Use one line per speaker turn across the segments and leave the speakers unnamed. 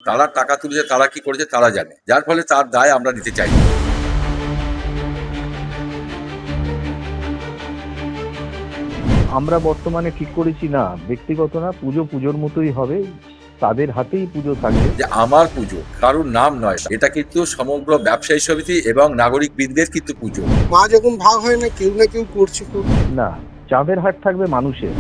তারা টাকা তুলেছে, তারা কি করেছে তারা জানে, যার ফলে তার দায় আমরা নিতে চাই না।
আমরা বর্তমানে ঠিক করেছি না, ব্যক্তিগত না, পুজো পুজোর মতোই হবে, তাদের হাতেই পুজো থাকবে।
যে আমার পুজো কারোর নাম নয়, এটা কিন্তু সমগ্র ব্যবসায়ী সমিতি এবং নাগরিক বৃন্দের কিন্তু পুজো।
মা যখন ভাগ হয় না কেউ করছে খুব।
না, চাঁদের হাট থাকবে মানুষের।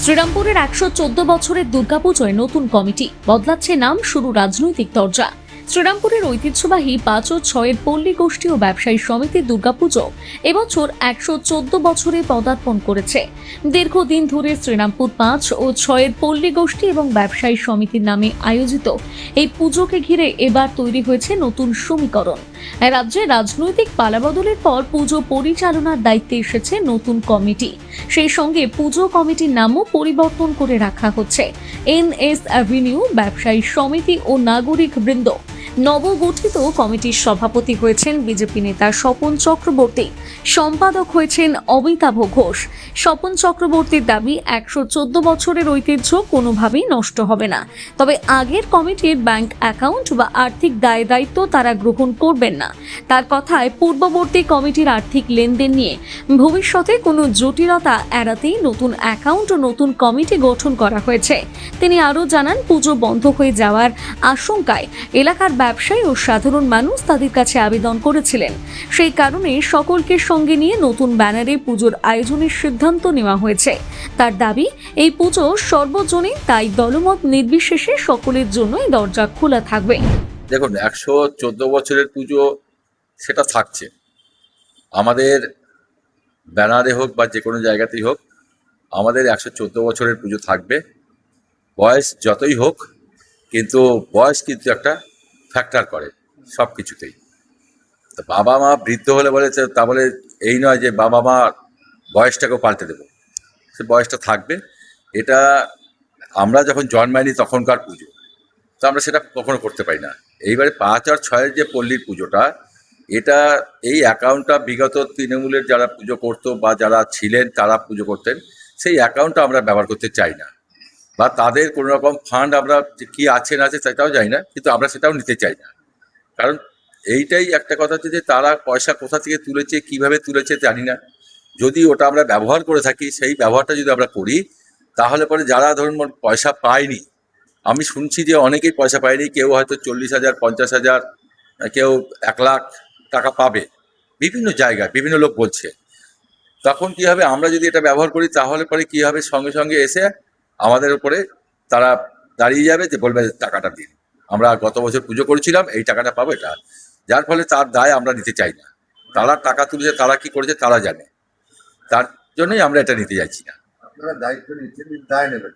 শ্রীরামপুরের ১১৪ বছরের দুর্গাপুজোয় নতুন কমিটি, বদলাচ্ছে নাম, শুরু রাজনৈতিক দরজা। শ্রীরামপুরের ঐতিহ্যবাহী ৫ ও ৬-এর পল্লী গোষ্ঠী ও ব্যবসায়ী সমিতি দুর্গাপুজো এবছর ১১৪ বছরে পদার্পণ করেছে। দীর্ঘদিন ধরে শ্রীরামপুর ৫ ও ৬-এর পল্লী গোষ্ঠী এবং ব্যবসায়ী সমিতির নামে আয়োজিত এই পুজোকে ঘিরে এবার তৈরি হয়েছে নতুন সমীকরণ। রাজ্যে রাজনৈতিক পালাবদলের পর পুজো পরিচালনার দায়িত্বে এসেছে নতুন কমিটি। সেই সঙ্গে পুজো কমিটির নামও পরিবর্তন করে রাখা হচ্ছে। এনএস অ্যাভিনিউ ব্যবসায়ী সমিতি ও নাগরিক বৃন্দ। নবগঠিত কমিটির সভাপতি হয়েছেন বিজেপি নেতা স্বপন চক্রবর্তী, সম্পাদক হয়েছেন অমিতাভ ঘোষ। স্বপন চক্রবর্তীর দাবি, ১১৪ বছরের ঐতিহ্য কোনোভাবেই নষ্ট হবে না, তবে আগের কমিটির ব্যাংক অ্যাকাউন্ট বা আর্থিক দায় দায়িত্ব তারা গ্রহণ করবেন না। তার কথায়, পূর্ববর্তী কমিটির আর্থিক লেনদেন নিয়ে ভবিষ্যতে কোনো জটিলতা এড়াতেই নতুন অ্যাকাউন্ট ও নতুন কমিটি গঠন করা হয়েছে। তিনি আরও জানান, পুজো বন্ধ হয়ে যাওয়ার আশঙ্কায় এলাকার ব্যবসায়ী ও সাধারণ মানুষ তাদের কাছে আবেদন করেছিলেন। সেই কারণে সকলকে সঙ্গে নিয়ে নতুন ব্যানারে পুজোর আয়োজনের সিদ্ধান্ত নেওয়া হয়েছে। তার দাবি, এই পুজো সর্বজনীন, তাই দলমত নির্বিশেষে সকলের জন্যই দরজা খোলা থাকবে।
দেখুন, ১১৪ বছরের পুজো সেটা থাকছে, আমাদের ব্যানারে হোক বা যে কোনো জায়গাতেই হোক, আমাদের ১১৪ বছরের পুজো থাকবে। বয়স যতই হোক, কিন্তু বয়স কিন্তু একটা ফ্যাক্টর করে সব কিছুতেই। তো বাবা মা বৃদ্ধ হলে বলে তা বলে এই নয় যে বাবা মা বয়সটাকেও পাল্টে দেবো, সে বয়সটা থাকবে। এটা আমরা যখন জন্মাইনি তখনকার পুজো, তো আমরা সেটা কখনো করতে পারি না। এইবারে ৫ আর ৬-এর যে পল্লীর পুজোটা, এটা এই অ্যাকাউন্টটা বিগত তৃণমূলের যারা পুজো করতো বা যারা ছিলেন তারা পুজো করতেন, সেই অ্যাকাউন্টটা আমরা ব্যবহার করতে চাই না, বা তাদের কোনো রকম ফান্ড আমরা যে কী আছে না আছে সেটাও জানি না, কিন্তু আমরা সেটাও নিতে চাই না। কারণ এইটাই একটা কথা হচ্ছে যে তারা পয়সা কোথা থেকে তুলেছে, কিভাবে তুলেছে জানি না। যদি ওটা আমরা ব্যবহার করে থাকি, সেই ব্যবহারটা যদি আমরা করি, তাহলে পরে যারা ধরুন পয়সা পায়নি, আমি শুনছি যে অনেকেই পয়সা পায়নি, কেউ হয়তো ৪০,০০০, ৫০,০০০, কেউ ১,০০,০০০ টাকা পাবে, বিভিন্ন জায়গায় বিভিন্ন লোক বলছে। তখন কী হবে, আমরা যদি এটা ব্যবহার করি তাহলে পরে কী হবে, সঙ্গে সঙ্গে এসে আমাদের উপরে তারা দাঁড়িয়ে যাবে, যে বলবে টাকাটা দিন, আমরা গত বছর পুজো করেছিলাম, এই টাকাটা পাবো, এটা। যার ফলে তার দায় আমরা নিতে চাই না। তারা টাকা তুলেছে, তারা কি করেছে তারা জানে, তার জন্যই আমরা এটা নিতে চাইছি না।
আপনারা দায়িত্ব নিচ্ছেন, দায় নেবেন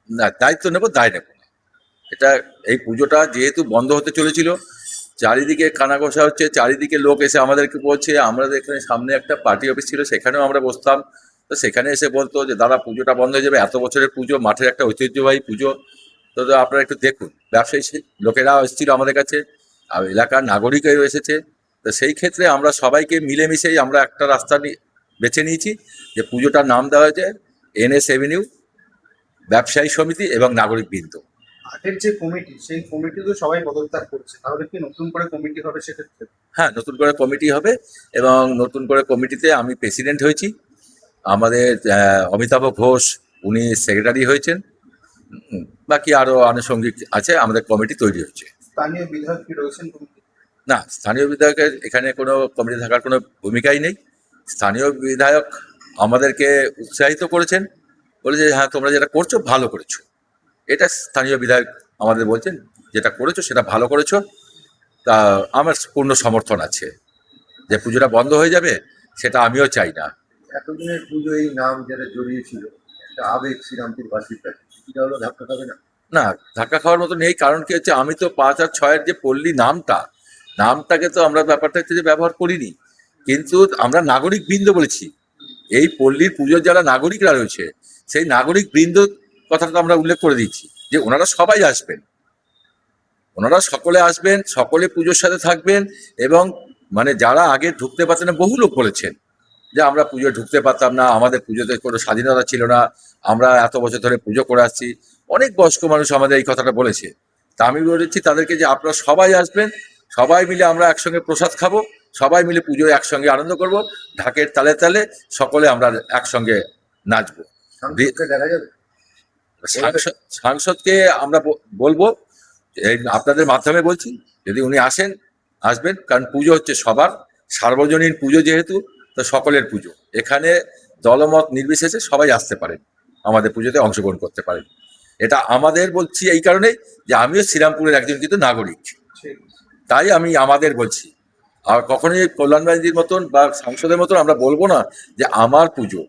না, দায়িত্ব নেব, দায় নেব না। এটা এই পুজোটা যেহেতু বন্ধ হতে চলেছিল, চারিদিকে কানাঘোষা হচ্ছে, চারিদিকে লোক এসে আমাদেরকে বলছে, আমাদের এখানে সামনে একটা পার্টি অফিস ছিল, সেখানেও আমরা বসতাম, তো সেখানে এসে বলতো যে দাদা পুজোটা বন্ধ হয়ে যাবে, এত বছরের পুজো, মাঠের একটা ঐতিহ্যবাহী পুজো, তো আপনারা একটু দেখুন। ব্যবসায়ী লোকেরাও এসেছিল আমাদের কাছে, আর এলাকার নাগরিকও এসেছে। তো সেই ক্ষেত্রে আমরা সবাইকে মিলেমিশেই আমরা একটা রাস্তা বেছে নিয়েছি, যে পুজোটার নাম দেওয়া হয়েছে এনএস এভিনিউ ব্যবসায়ী সমিতি এবং নাগরিক বৃন্দ।
আগের যে কমিটি, সেই কমিটি তো সবাই পদত্যাগ করছে, তাহলে কি নতুন করে কমিটি হবে সেক্ষেত্রে?
হ্যাঁ, নতুন করে কমিটি হবে, এবং নতুন করে কমিটিতে আমি প্রেসিডেন্ট হয়েছি। আমাদের অমিতাভ ঘোষ, উনি সেক্রেটারি হয়েছেন। বাকি আরও আনুষঙ্গিক আছে, আমাদের কমিটি তৈরি হচ্ছে।
স্থানীয় বিধায়ক কি রয়েছেন কমিটি?
না, স্থানীয় বিধায়কের এখানে কোনো কমিটি থাকার কোনো ভূমিকাই নেই। স্থানীয় বিধায়ক আমাদেরকে উৎসাহিত করেছেন, বলে যে হ্যাঁ তোমরা যেটা করছো ভালো করেছো। এটা স্থানীয় বিধায়ক আমাদের বলছেন, যেটা করেছো সেটা ভালো করেছো। তা আমার পূর্ণ সমর্থন আছে। যে পুজোটা বন্ধ হয়ে যাবে সেটা আমিও চাই না।
এতদিনের পুজো, এই নাম যারা জড়িয়েছিল, একটা আবেগ শ্রীরামপুরবাসীর কাছে, এটা হলো ধাক্কা খাবে না?
না, ধাক্কা খাওয়ার মতো নেই। কারণ কি হচ্ছে, আমি তো ৫ আর ৬-এর যে পল্লী নামটাকে তো আমরা ব্যাপারটা হচ্ছে যে ব্যবহার করিনি, কিন্তু আমরা নাগরিক বৃন্দ বলেছি। এই পল্লীর পুজোর যারা নাগরিকরা রয়েছে, সেই নাগরিক বৃন্দ কথাটা আমরা উল্লেখ করে দিচ্ছি, যে ওনারা সবাই আসবেন, ওনারা সকলে আসবেন, সকলে পুজোর সাথে থাকবেন। এবং মানে যারা আগে ঢুকতে পারছেন না, বহু লোক বলেছেন যে আমরা পুজো ঢুকতে পারতাম না, আমাদের পুজোতে কোনো স্বাধীনতা ছিল না, আমরা এত বছর ধরে পুজো করে আসছি। অনেক বয়স্ক মানুষ আমাদের এই কথাটা বলেছে। তা আমি বলেছি তাদেরকে যে আপনারা সবাই আসবেন, সবাই মিলে আমরা একসঙ্গে প্রসাদ খাবো, সবাই মিলে পুজোয় একসঙ্গে আনন্দ করব, ঢাকের তালে তালে সকলে আমরা একসঙ্গে নাচবো।
সাংসদকে দেখা যাবে?
সাংসদকে আমরা বলবো, এই আপনাদের মাধ্যমে বলছি, যদি উনি আসবেন, কারণ পুজো হচ্ছে সবার, সার্বজনীন পুজো যেহেতু, তো সকলের পুজো। এখানে দলমত নির্বিশেষে সবাই আসতে পারেন, আমাদের পুজোতে অংশগ্রহণ করতে পারেন। এটা আমাদের বলছি এই কারণেই যে আমিও শ্রীরামপুরের একজন কিন্তু নাগরিক, তাই আমি আমাদের বলছি। আর কখনোই কল্যাণ ব্যানার্জির মতন বা সাংসদের মতন আমরা বলবো না যে আমার পুজো,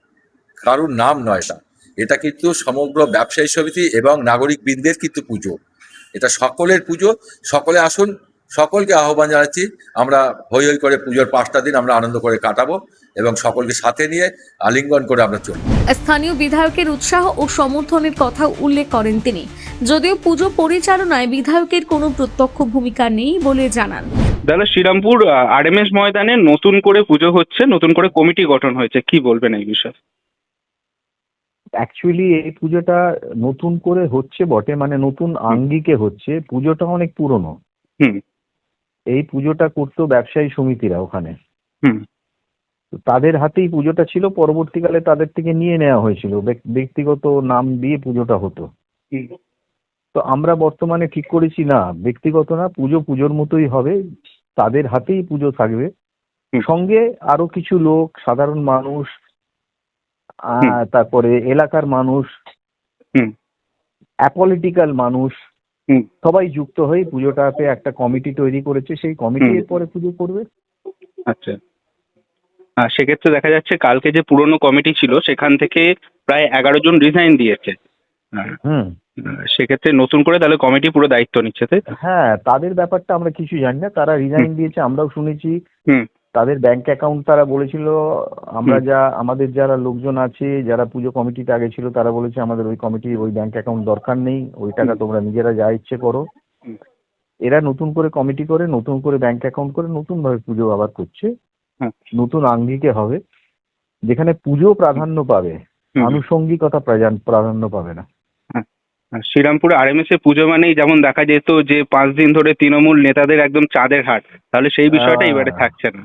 কারুর নাম নয় এটা। এটা কিন্তু সমগ্র ব্যবসায়ী সমিতি এবং নাগরিক বৃন্দের কিন্তু পুজো। এটা সকলের পুজো, সকলে আসুন, সকলকে আহ্বান জানাচ্ছি। আমরা হই হই করে পুজোর 5টা দিন আমরা আনন্দ করে কাটাবো এবং সকলকে সাথে নিয়ে আলিঙ্গন করে আমরা চলবো।
স্থানীয় বিধায়কের উৎসাহ ও সমর্থনের কথা উল্লেখ করেন তিনি। যদিও পুজো পরিচালনায় বিধায়কের কোনো প্রত্যক্ষ ভূমিকা নেই বলে জানান।
দাদা, শ্রীরামপুর আরএমএস ময়দানে নতুন করে পুজো হচ্ছে, নতুন করে কমিটি গঠন হয়েছে, কি বলবেন এই বিষয়ে?
অ্যাকচুয়ালি এই পুজোটা নতুন করে হচ্ছে বটে, মানে নতুন আঙ্গিকে হচ্ছে। পুজোটা অনেক পুরনো।
হুম
এই পুজোটা করতো ব্যবসায়ী সমিতিরা ওখানে।
হুম
তো তাদের হাতেই পুজোটা ছিল, পরবর্তীকালে তাদের থেকে নিয়ে নেওয়া হয়েছিল, ব্যক্তিগত নাম দিয়ে পুজোটা হতো।
হুম।
তো আমরা বর্তমানে ঠিক করেছি না, ব্যক্তিগত না, পুজো পুজোর মতোই হবে, তাদের হাতেই পুজো থাকবে।
হুম।
সঙ্গে আরো কিছু লোক, সাধারণ মানুষ,
হুম।
তারপরে এলাকার মানুষ,
হুম।
অ্যাপলিটিক্যাল মানুষ,
হুম।
সবাই যুক্ত হয়ে পুজোটাতে একটা কমিটি তৈরি করেছে। সেই কমিটি
হুম।
এরপরে পুজো করবে।
আচ্ছা, সেক্ষেত্রে দেখা যাচ্ছে কালকে যে পুরনো কমিটি ছিল সেখান থেকে প্রায় 11 জন রিজাইন দিয়েছে। হ্যাঁ,
হুম।
সেক্ষেত্রে নতুন করে তাহলে কমিটি পুরো দায়িত্ব নিচ্ছে, তাই তো?
হ্যাঁ, তাদের ব্যাপারটা আমরা কিছু জানি না, তারা রিজাইন দিয়েছে, আমরাও শুনেছি।
হুম
তাদের ব্যাংক অ্যাকাউন্ট তারা বলেছিল, আমাদের যারা লোকজন আছে, যারা পুজো কমিটিতে আগে ছিল, তারা বলেছে আমাদের ওই কমিটি, ওই ব্যাংক অ্যাকাউন্ট দরকার নেই, ওই টাকা তোমরা নিজেরা যা ইচ্ছে করো।
হুম।
এরা নতুন করে কমিটি করে, নতুন করে ব্যাংক অ্যাকাউন্ট করে, নতুন ভাবে পুজো আবার করছে।
হুম।
নতুন আঙ্গিকে হবে, যেখানে পুজো প্রাধান্য পাবে,
হুম।
আনুষঙ্গিকতা প্রাধান্য পাবে না।
আর শ্রীরামপুর আরএমএস এ পুজো মানেই যেমন দেখা যেত যে 5 দিন ধরে তৃণমূল নেতাদের একদম চাঁদের হাট, তাহলে সেই বিষয়টা এবারে থাকছে না।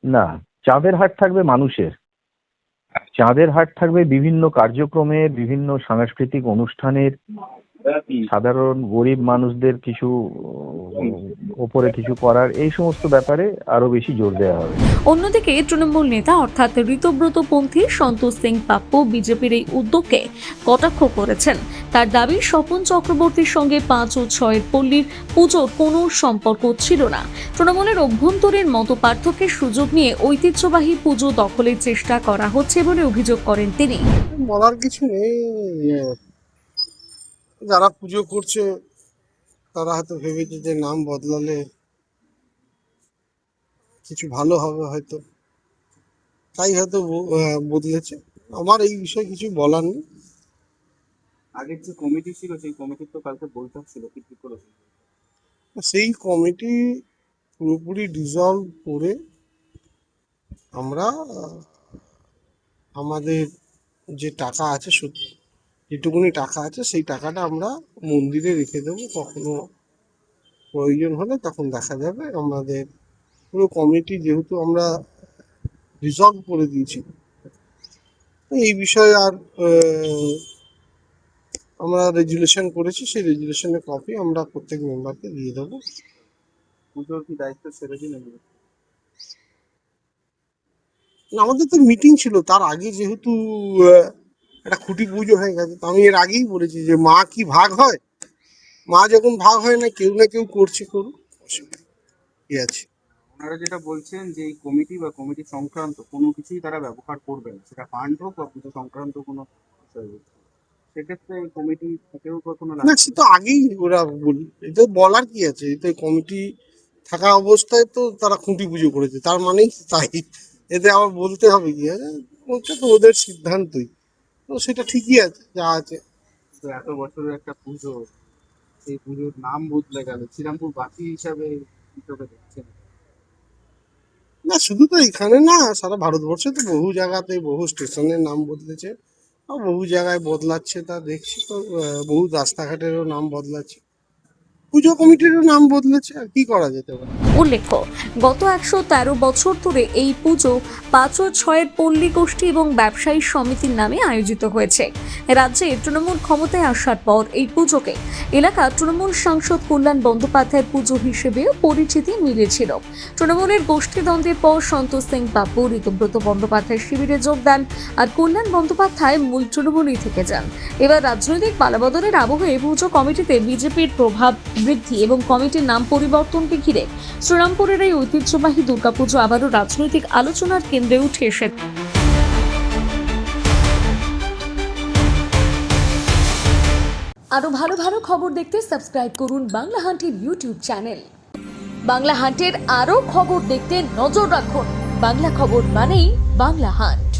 না, চাঁদের হাট থাকবে মানুষের। চাঁদের হাট থাকবে বিভিন্ন কার্যক্রমের, বিভিন্ন সাংস্কৃতিক অনুষ্ঠানের, সাধারণ গরিব মানুষদের কিছু ওপরে কিছু করার, এই সমস্ত ব্যাপারে আরো বেশি জোর দেওয়া হবে।
অন্যদিকে তৃণমূল নেতা অর্থাৎ ঋতব্রতপন্থী সন্তোষ সিং পাপ্পু বিজেপির এই উদ্যোগকে কটাক্ষ করেছেন। তার দাবি, স্বপন চক্রবর্তীর সঙ্গে 5 ও 6 পল্লীর পুজোর কোনো সম্পর্ক ছিল না। তৃণমূলের অভ্যন্তরীণ মতপার্থক্যের সুযোগ নিয়ে ঐতিহ্যবাহী পুজো দখলের চেষ্টা করা হচ্ছে বলে অভিযোগ করেন তিনি।
বলার কিছু নেই। যারা পুজো করছে তারা হয়তো ভেবেছে যে নাম বদলালে কিছু ভালো হবে, হয়তো তাই হয়তো বদলেছে। আমার এই বিষয়ে কিছু বলার নেই।
আগের যে কমিটি ছিল সেই কমিটির তো কালকে বৈঠক ছিল, কি করেছে?
সেই কমিটি পুরোপুরি ডিসলভ করে আমরা আমাদের যে টাকা আছে, যেটুকুনি টাকা আছে সেই টাকাটা আমরা মন্দিরে রেখে দেবো। কখনো প্রয়োজন হলে তখন দেখা যাবে। আমাদের পুরো কমিটি যেহেতু আমরা রিজলভ করে দিয়েছি, এই বিষয়ে আর আমরা রেজুলেশন করেছি, সেই রেজুলেশনের কপি আমরা প্রত্যেক মেম্বারকে দিয়ে দেবো।
পুজোর কি দায়িত্ব ছেড়ে দিন?
আমাদের তো মিটিং ছিল তার আগে, যেহেতু একটা খুঁটি পুজো হয়ে গেছে, তো আমি এর আগেই বলেছি যে মা কি ভাগ হয়, মা যখন ভাগ হয় না কেউ করছে, করুক, কি আছে।
ওনারা যেটা বলছেন যে এই কমিটি বা কমিটি সংক্রান্ত কোনো কিছুই তারা ব্যবহার করবে না, সেটা ফান্ড হোক বা পুজো সংক্রান্ত কোনো বিষয় হোক। সেক্ষেত্রে এই কমিটি থেকেও কোনো
না, সে তো আগেই ওরা এটা বলার কি আছে, এটা কমিটি থাকা অবস্থায় তো তারা খুঁটি পুজো করেছে, তার মানেই তাই। এতে আবার বলতে হবে কি, ওটা তো ওদের সিদ্ধান্তই, তো সেটা ঠিকই আছে যা আছে।
তো এত বছরের একটা পুজো, সেই পুজোর নাম বদলে গেল, শ্রীরামপুর বাসী হিসাবে হিসেবে দেখছেন?
না শুধু তো এখানে না, সারা ভারতবর্ষে তো বহু জায়গাতে বহু স্টেশনের নাম বদলেছে, আর বহু জায়গায় বদলাচ্ছে, তা দেখছি তো বহু রাস্তাঘাটেরও নাম বদলাচ্ছে, পুজো কমিটিরও নাম বদলেছে, আর কি করা যেতে পারে।
উল্লেখ্য, গত 113 বছর ধরে এই পুজো 5 ও 6 পল্লী গোষ্ঠী এবং ব্যবসায়ী সমিতির নামে আয়োজিত হয়েছে। রাজ্যে তৃণমূল ক্ষমতায় আসার পর এই পুজোকে এলাকার তৃণমূল সাংসদ কল্যাণ বন্দ্যোপাধ্যায়ের পুজো হিসেবেও পরিচিতি মিলেছিল। তৃণমূলের গোষ্ঠীদ্বন্দ্বের পর সন্তোষ সিং বাবু ঋতব্রত বন্দ্যোপাধ্যায়ের শিবিরে যোগ দেন, আর কল্যাণ বন্দ্যোপাধ্যায় মূল তৃণমূলই থেকে যান। এবার রাজনৈতিক পালাবদলের আবহে পুজো কমিটিতে বিজেপির প্রভাব বৃদ্ধি এবং কমিটির নাম পরিবর্তনকে ঘিরে শ্রীরামপুরের এই ঐতিহ্যবাহী দুর্গাপুজো আবারও রাজনৈতিক আলোচনার কেন্দ্রে উঠে এসেছে। আরো ভালো ভালো খবর দেখতে সাবস্ক্রাইব করুন বাংলা হান্টের ইউটিউব চ্যানেল। বাংলা হান্টের আরো খবর দেখতে নজর রাখুন। বাংলা খবর মানেই বাংলা হান্ট।